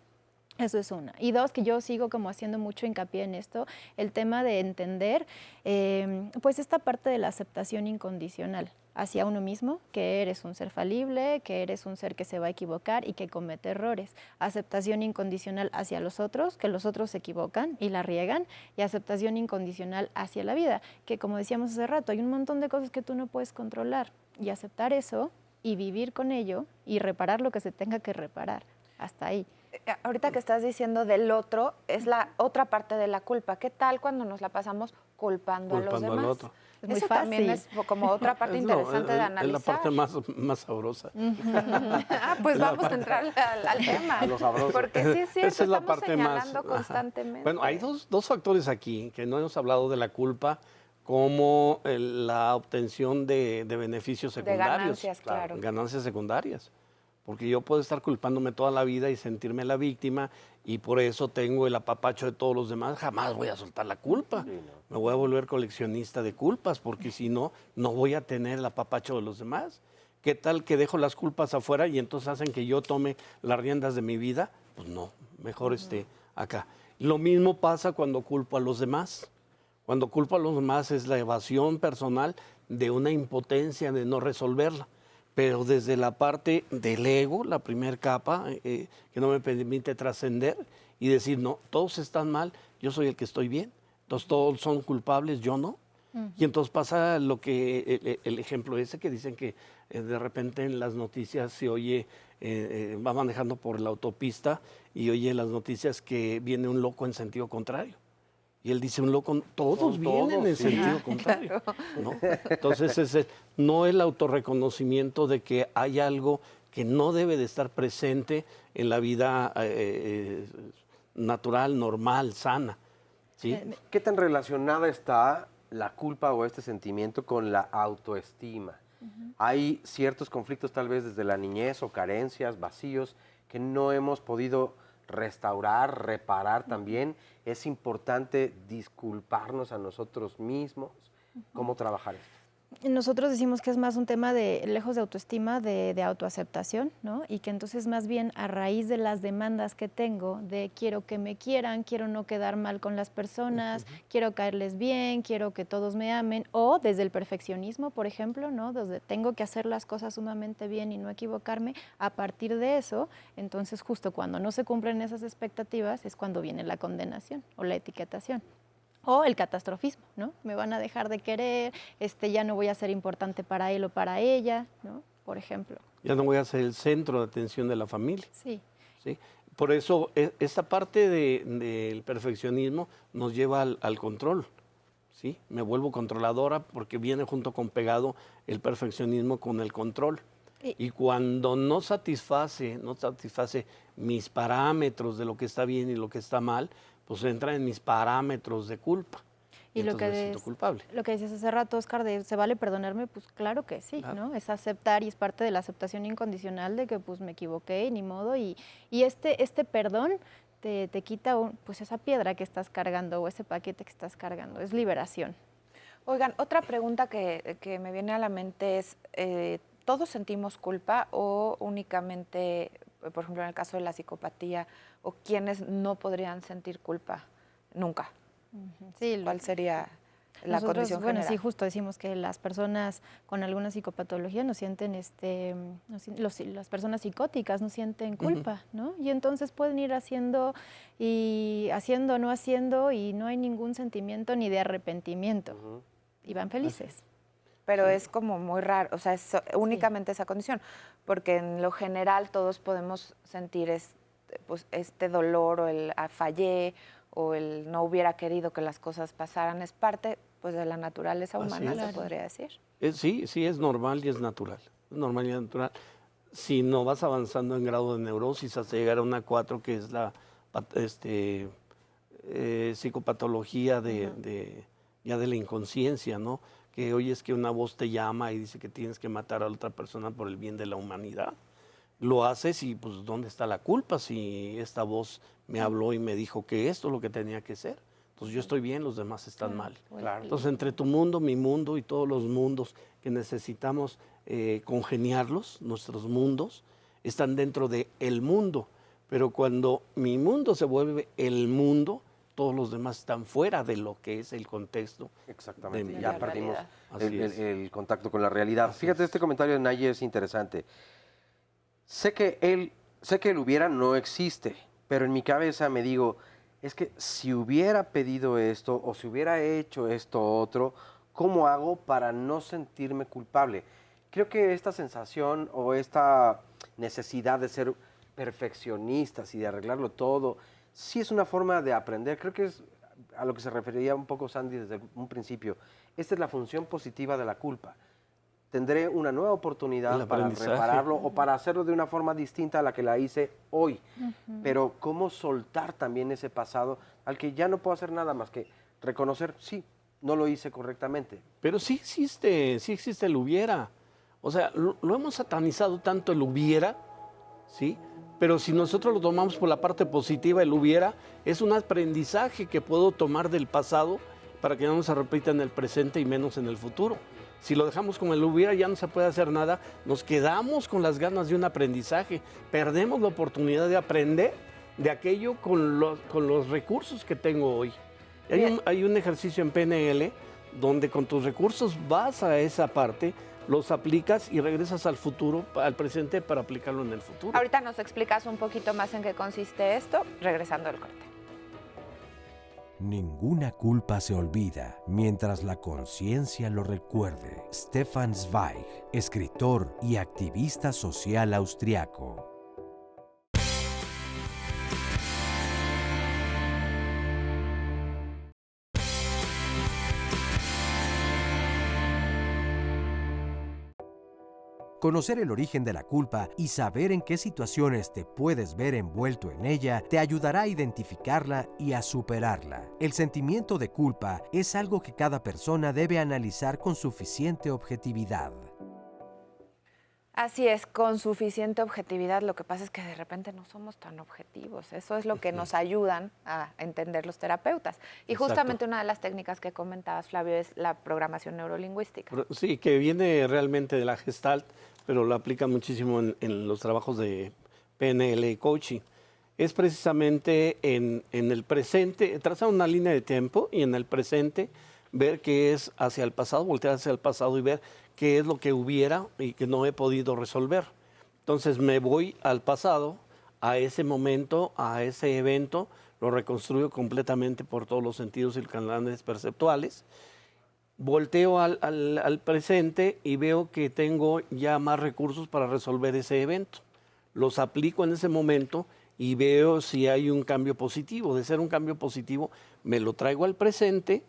Eso es una. Y dos, que yo sigo como haciendo mucho hincapié en esto, el tema de entender, pues esta parte de la aceptación incondicional hacia uno mismo, que eres un ser falible, que eres un ser que se va a equivocar y que comete errores. Aceptación incondicional hacia los otros, que los otros se equivocan y la riegan, y aceptación incondicional hacia la vida, que como decíamos hace rato, hay un montón de cosas que tú no puedes controlar, y aceptar eso y vivir con ello y reparar lo que se tenga que reparar. Hasta ahí. Ahorita que estás diciendo del otro, es la otra parte de la culpa. ¿Qué tal cuando nos la pasamos culpando a los demás? Al otro. Es muy Eso fácil. también es como otra parte interesante de analizar. Es la parte más sabrosa. Pues vamos a entrar al tema. A lo sabroso. Porque sí es cierto, Esa es la estamos parte más. señalando constantemente. Bueno, hay dos factores aquí que no hemos hablado de la culpa, como la obtención de beneficios secundarios. De ganancias, claro. Ganancias secundarias. Porque yo puedo estar culpándome toda la vida y sentirme la víctima y por eso tengo el apapacho de todos los demás. Jamás voy a soltar la culpa. Me voy a volver coleccionista de culpas porque si no, no voy a tener el apapacho de los demás. ¿Qué tal que dejo las culpas afuera y entonces hacen que yo tome las riendas de mi vida? Pues no, mejor acá. Lo mismo pasa cuando culpo a los demás. Cuando culpo a los demás es la evasión personal de una impotencia de no resolverla. Pero desde la parte del ego, la primera capa, que no me permite trascender y decir, no, todos están mal, yo soy el que estoy bien, entonces todos son culpables, yo no. Y entonces pasa lo que, el ejemplo ese que dicen que de repente en las noticias se oye, va manejando por la autopista y oye en las noticias que viene un loco en sentido contrario. Y él dice, un loco, todos vienen en sentido contrario. ¿No? Entonces, ese no el autorreconocimiento de que hay algo que no debe de estar presente en la vida natural, normal, sana. ¿Sí? ¿Qué tan relacionada está la culpa o este sentimiento con la autoestima? Hay ciertos conflictos tal vez desde la niñez o carencias, vacíos, que no hemos podido restaurar, reparar también. Es importante disculparnos a nosotros mismos. ¿Cómo trabajar esto? Nosotros decimos que es más un tema de, lejos de autoestima, de autoaceptación, ¿no? Y que entonces más bien a raíz de las demandas que tengo, de quiero que me quieran, quiero no quedar mal con las personas, quiero caerles bien, quiero que todos me amen, o desde el perfeccionismo, por ejemplo, ¿no? Donde tengo que hacer las cosas sumamente bien y no equivocarme, a partir de eso, entonces justo cuando no se cumplen esas expectativas es cuando viene la condenación o la etiquetación. O el catastrofismo, ¿no? Me van a dejar de querer, ya no voy a ser importante para él o para ella, ¿no? Por ejemplo. Ya no voy a ser el centro de atención de la familia. Sí. ¿Sí? Por eso, esta parte del perfeccionismo nos lleva al control. ¿Sí? Me vuelvo controladora porque viene junto con pegado el perfeccionismo con el control. Y cuando no satisface mis parámetros de lo que está bien y lo que está mal, pues entra en mis parámetros de culpa. Y lo que, me siento culpable. Lo que decías hace rato, Oscar, de ¿se vale perdonarme? Pues claro que sí, claro. ¿No? Es aceptar y es parte de la aceptación incondicional de que pues me equivoqué, ni modo. Y este perdón te quita pues esa piedra que estás cargando o ese paquete que estás cargando. Es liberación. Oigan, otra pregunta que me viene a la mente es, ¿todos sentimos culpa o únicamente, por ejemplo, en el caso de la psicopatía, o quienes no podrían sentir culpa nunca? Sí, ¿Cuál sería la Nosotros, condición bueno, general. sí, justo decimos que las personas con alguna psicopatología no sienten, las personas psicóticas no sienten culpa, ¿no? Y entonces pueden ir haciendo, no haciendo, y no hay ningún sentimiento ni de arrepentimiento. Y van felices. Pero es como muy raro, o sea, es únicamente esa condición, porque en lo general todos podemos sentir este dolor, o el fallé, o el no hubiera querido que las cosas pasaran, es parte pues de la naturaleza humana, se podría decir. Sí, es normal y es natural. Es normal y es natural. Si no vas avanzando en grado de neurosis hasta llegar a una 4, que es la psicopatología ya de la inconsciencia, ¿no? Que oyes que una voz te llama y dice que tienes que matar a otra persona por el bien de la humanidad. Lo haces y pues ¿dónde está la culpa si esta voz me habló y me dijo que esto es lo que tenía que ser? Entonces yo estoy bien, los demás están mal. Claro. Entonces entre tu mundo, mi mundo y todos los mundos que necesitamos congeniarlos, nuestros mundos, están dentro de el mundo. Pero cuando mi mundo se vuelve el mundo, todos los demás están fuera de lo que es el contexto. Exactamente, ya perdimos el contacto con la realidad. Fíjate, este comentario de Naye es interesante. Sé que el hubiera no existe, pero en mi cabeza me digo, es que si hubiera pedido esto o si hubiera hecho esto otro, ¿cómo hago para no sentirme culpable? Creo que esta sensación o esta necesidad de ser perfeccionistas y de arreglarlo todo, sí es una forma de aprender. Creo que es a lo que se refería un poco Sandy desde un principio. Esta es la función positiva de la culpa. Tendré una nueva oportunidad para repararlo o para hacerlo de una forma distinta a la que la hice hoy. Pero ¿cómo soltar también ese pasado al que ya no puedo hacer nada más que reconocer, sí, no lo hice correctamente? Pero sí existe el hubiera. O sea, lo hemos satanizado tanto el hubiera, ¿sí? Pero si nosotros lo tomamos por la parte positiva, el hubiera es un aprendizaje que puedo tomar del pasado para que no se repita en el presente y menos en el futuro. Si lo dejamos como el hubiera, ya no se puede hacer nada, nos quedamos con las ganas de un aprendizaje, perdemos la oportunidad de aprender de aquello con los recursos que tengo hoy. Hay un ejercicio en PNL donde con tus recursos vas a esa parte, los aplicas y regresas al futuro, al presente, para aplicarlo en el futuro. Ahorita nos explicas un poquito más en qué consiste esto, regresando al corte. Ninguna culpa se olvida mientras la conciencia lo recuerde. Stefan Zweig, escritor y activista social austriaco. Conocer el origen de la culpa y saber en qué situaciones te puedes ver envuelto en ella te ayudará a identificarla y a superarla. El sentimiento de culpa es algo que cada persona debe analizar con suficiente objetividad. Así es, con suficiente objetividad. Lo que pasa es que de repente no somos tan objetivos. Eso es lo que nos ayudan a entender los terapeutas. Y justamente una de las técnicas que comentabas, Flavio, es la programación neurolingüística. Sí, que viene realmente de la Gestalt, pero lo aplica muchísimo en los trabajos de PNL y coaching. Es precisamente en el presente, trazar una línea de tiempo y en el presente ver qué es hacia el pasado, voltear hacia el pasado y ver qué es lo que hubiera y que no he podido resolver. Entonces me voy al pasado, a ese momento, a ese evento, lo reconstruyo completamente por todos los sentidos y canales perceptuales. Volteo al presente y veo que tengo ya más recursos para resolver ese evento. Los aplico en ese momento y veo si hay un cambio positivo. De ser un cambio positivo, me lo traigo al presente,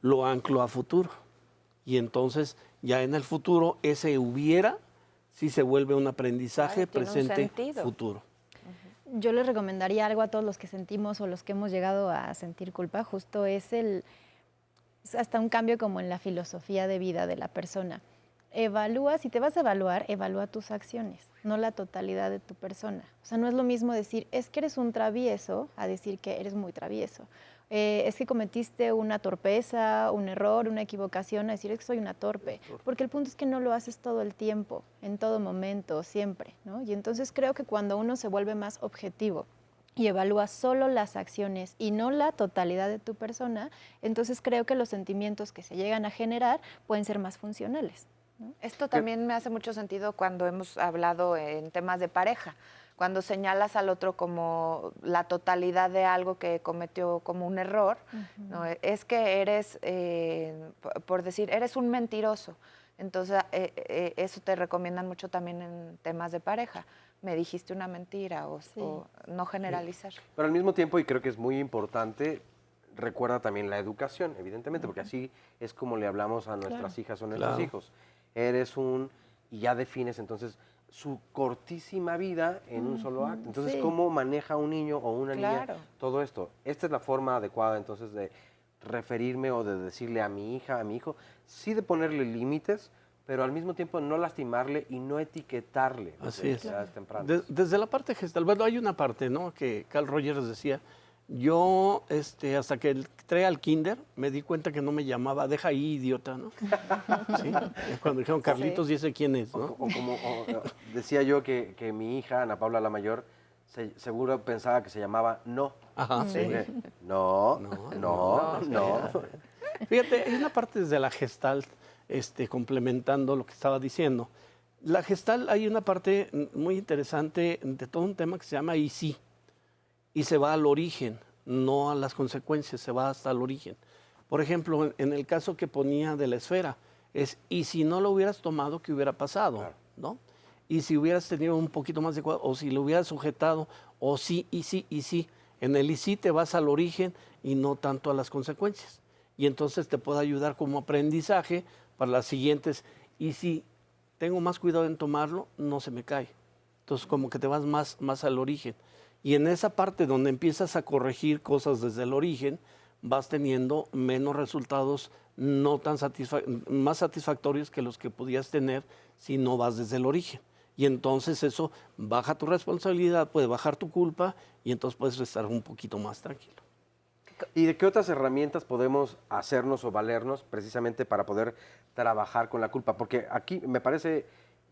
lo anclo a futuro. Y entonces ya en el futuro ese hubiera sí se vuelve un aprendizaje presente, futuro. Yo les recomendaría algo a todos los que sentimos o los que hemos llegado a sentir culpa, justo es hasta un cambio como en la filosofía de vida de la persona. Evalúa, si te vas a evaluar, evalúa tus acciones, no la totalidad de tu persona. O sea, no es lo mismo decir, es que eres un travieso, a decir que eres muy travieso. Es que cometiste una torpeza, un error, una equivocación, a decir es que soy una torpe. Porque el punto es que no lo haces todo el tiempo, en todo momento, siempre, ¿no? Y entonces creo que cuando uno se vuelve más objetivo y evalúas solo las acciones y no la totalidad de tu persona, entonces creo que los sentimientos que se llegan a generar pueden ser más funcionales, ¿no? Esto también me hace mucho sentido cuando hemos hablado en temas de pareja, cuando señalas al otro como la totalidad de algo que cometió como un error, ¿no? Es que eres, por decir, eres un mentiroso. Entonces, eso te recomiendan mucho también en temas de pareja. Me dijiste una mentira o no generalizar. Pero al mismo tiempo, y creo que es muy importante, recuerda también la educación, evidentemente, porque así es como le hablamos a nuestras hijas o nuestros hijos. Eres y ya defines entonces su cortísima vida en un solo acto. Entonces, ¿cómo maneja un niño o una niña todo esto? Esta es la forma adecuada entonces de referirme o de decirle a mi hija, a mi hijo, sí de ponerle límites, pero al mismo tiempo no lastimarle y no etiquetarle. Así es. Tempranas. Desde la parte gestal, bueno, hay una parte, ¿no?, que Carl Rogers decía, yo hasta que entré al kinder me di cuenta que no me llamaba, deja ahí, idiota, ¿no? ¿Sí? Cuando dijeron Carlitos, dice quién es, ¿no? Decía yo que mi hija, Ana Paula la mayor, seguro pensaba que se llamaba No. Ajá, sí. No. Fíjate, hay una parte desde la Gestalt, complementando lo que estaba diciendo. La Gestalt, hay una parte muy interesante de todo un tema que se llama y sí. Y se va al origen, no a las consecuencias, se va hasta el origen. Por ejemplo, en el caso que ponía de la esfera, y si no lo hubieras tomado, ¿qué hubiera pasado? Claro. ¿No? Y si hubieras tenido un poquito más de cuidado, o si lo hubieras sujetado, o sí, y sí, y sí. En el y sí te vas al origen y no tanto a las consecuencias. Y entonces te puede ayudar como aprendizaje para las siguientes. Y si tengo más cuidado en tomarlo, no se me cae. Entonces como que te vas más al origen. Y en esa parte donde empiezas a corregir cosas desde el origen, vas teniendo menos resultados no tan más satisfactorios que los que podías tener si no vas desde el origen. Y entonces eso baja tu responsabilidad, puede bajar tu culpa y entonces puedes estar un poquito más tranquilo. ¿Y de qué otras herramientas podemos hacernos o valernos precisamente para poder trabajar con la culpa? Porque aquí me parece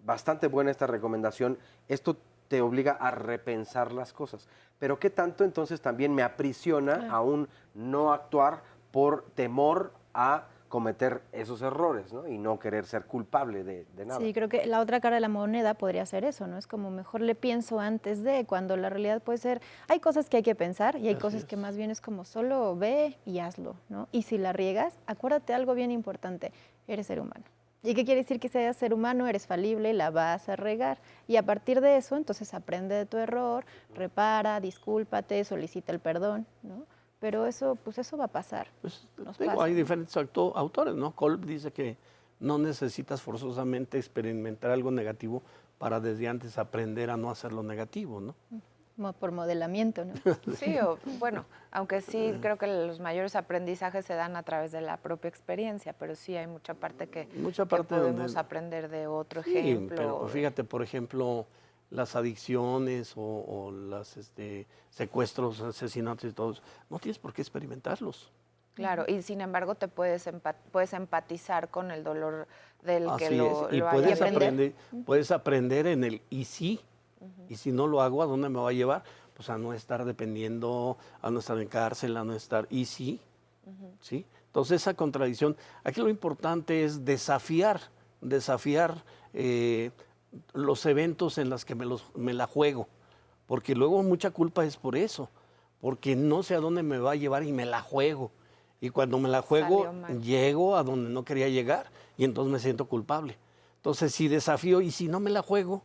bastante buena esta recomendación. Esto te obliga a repensar las cosas. Pero ¿qué tanto entonces también me aprisiona a un no actuar por temor a cometer esos errores, ¿no? Y no querer ser culpable de nada? Sí, creo que la otra cara de la moneda podría ser eso, ¿no? Es como mejor le pienso antes de, cuando la realidad puede ser, hay cosas que hay que pensar y hay cosas que más bien es como solo ve y hazlo, ¿no? Y si la riegas, acuérdate algo bien importante, eres ser humano. ¿Y qué quiere decir que seas ser humano? Eres falible, la vas a regar. Y a partir de eso, entonces aprende de tu error, repara, discúlpate, solicita el perdón, ¿no? Pero eso, pues eso va a pasar. Pues, hay diferentes autores, ¿no? Kolb dice que no necesitas forzosamente experimentar algo negativo para desde antes aprender a no hacer lo negativo, ¿no? Por modelamiento, ¿no? Sí, bueno, aunque sí creo que los mayores aprendizajes se dan a través de la propia experiencia, pero sí hay mucha parte que podemos aprender de otro ejemplo. Pero fíjate, por ejemplo, las adicciones o los secuestros, asesinatos y todo, no tienes por qué experimentarlos. Claro, y sin embargo te puedes empatizar con el dolor del Así que lo puedes aprender en el y sí. Y si no lo hago, ¿a dónde me va a llevar? Pues a no estar dependiendo, a no estar en cárcel, a no estar... Y sí, ¿sí? Entonces esa contradicción, aquí lo importante es desafiar los eventos en los que me la juego, porque luego mucha culpa es por eso, porque no sé a dónde me va a llevar y me la juego. Y cuando me la juego, llego a donde no quería llegar y entonces me siento culpable. Entonces si desafío y si no me la juego,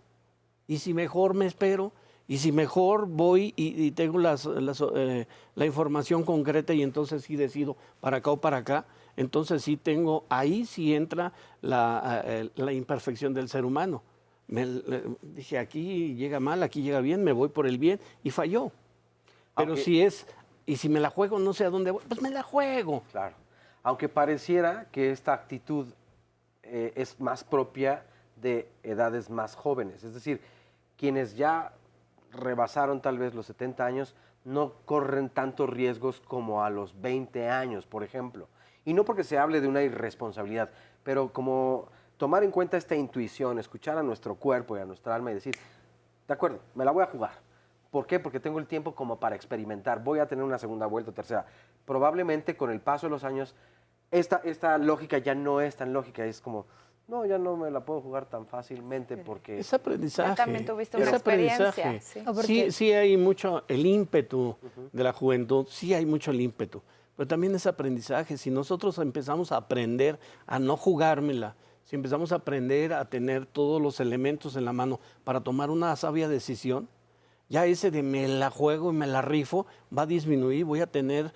y si mejor me espero, y si mejor voy y tengo la información concreta y entonces sí decido para acá o para acá, entonces sí tengo, ahí sí entra la imperfección del ser humano. Dije, aquí llega mal, aquí llega bien, me voy por el bien y falló. Pero y si me la juego, no sé a dónde voy, pues me la juego. Claro, aunque pareciera que esta actitud es más propia de edades más jóvenes, es decir, quienes ya rebasaron tal vez los 70 años no corren tantos riesgos como a los 20 años, por ejemplo. Y no porque se hable de una irresponsabilidad, pero como tomar en cuenta esta intuición, escuchar a nuestro cuerpo y a nuestra alma y decir, de acuerdo, me la voy a jugar, ¿Por qué? Porque tengo el tiempo como para experimentar. Voy a tener una segunda vuelta o tercera. Probablemente con el paso de los años, esta lógica ya no es tan lógica. Es como, no, ya no me la puedo jugar tan fácilmente porque... Es aprendizaje. Ya también tuviste una experiencia. Sí hay mucho el ímpetu de la juventud, sí hay mucho el ímpetu. Pero también es aprendizaje. Si nosotros empezamos a aprender a no jugármela, si empezamos a aprender a tener todos los elementos en la mano para tomar una sabia decisión, ya ese de me la juego y me la rifo va a disminuir, voy a tener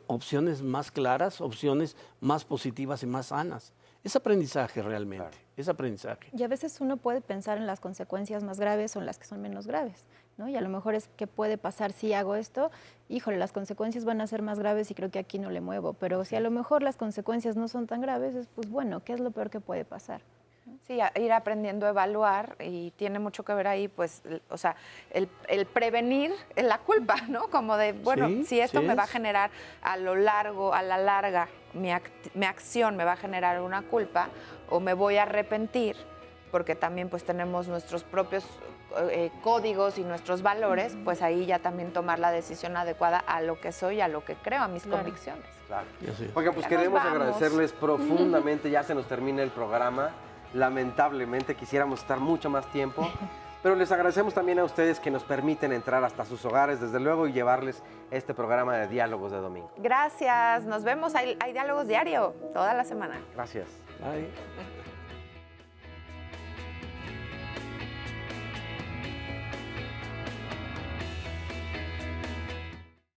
opciones más claras, opciones más positivas y más sanas. Es aprendizaje realmente, es aprendizaje. Y a veces uno puede pensar en las consecuencias más graves o en las que son menos graves, ¿no? Y a lo mejor es qué puede pasar si hago esto, híjole, las consecuencias van a ser más graves y creo que aquí no le muevo, pero si a lo mejor las consecuencias no son tan graves, pues bueno, ¿qué es lo peor que puede pasar? Sí, ir aprendiendo a evaluar y tiene mucho que ver ahí, pues, o sea, el prevenir la culpa, ¿no? Como de, bueno, si esto me va a generar a la larga, mi acción me va a generar una culpa o me voy a arrepentir, porque también pues tenemos nuestros propios códigos y nuestros valores, pues ahí ya también tomar la decisión adecuada a lo que soy, a lo que creo, a mis convicciones. Claro. Oigan, pues queremos agradecerles profundamente, ya se nos termina el programa. Lamentablemente quisiéramos estar mucho más tiempo, pero les agradecemos también a ustedes que nos permiten entrar hasta sus hogares, desde luego, y llevarles este programa de Diálogos de Domingo. Gracias, nos vemos, hay diálogos diario, toda la semana. Gracias. Bye.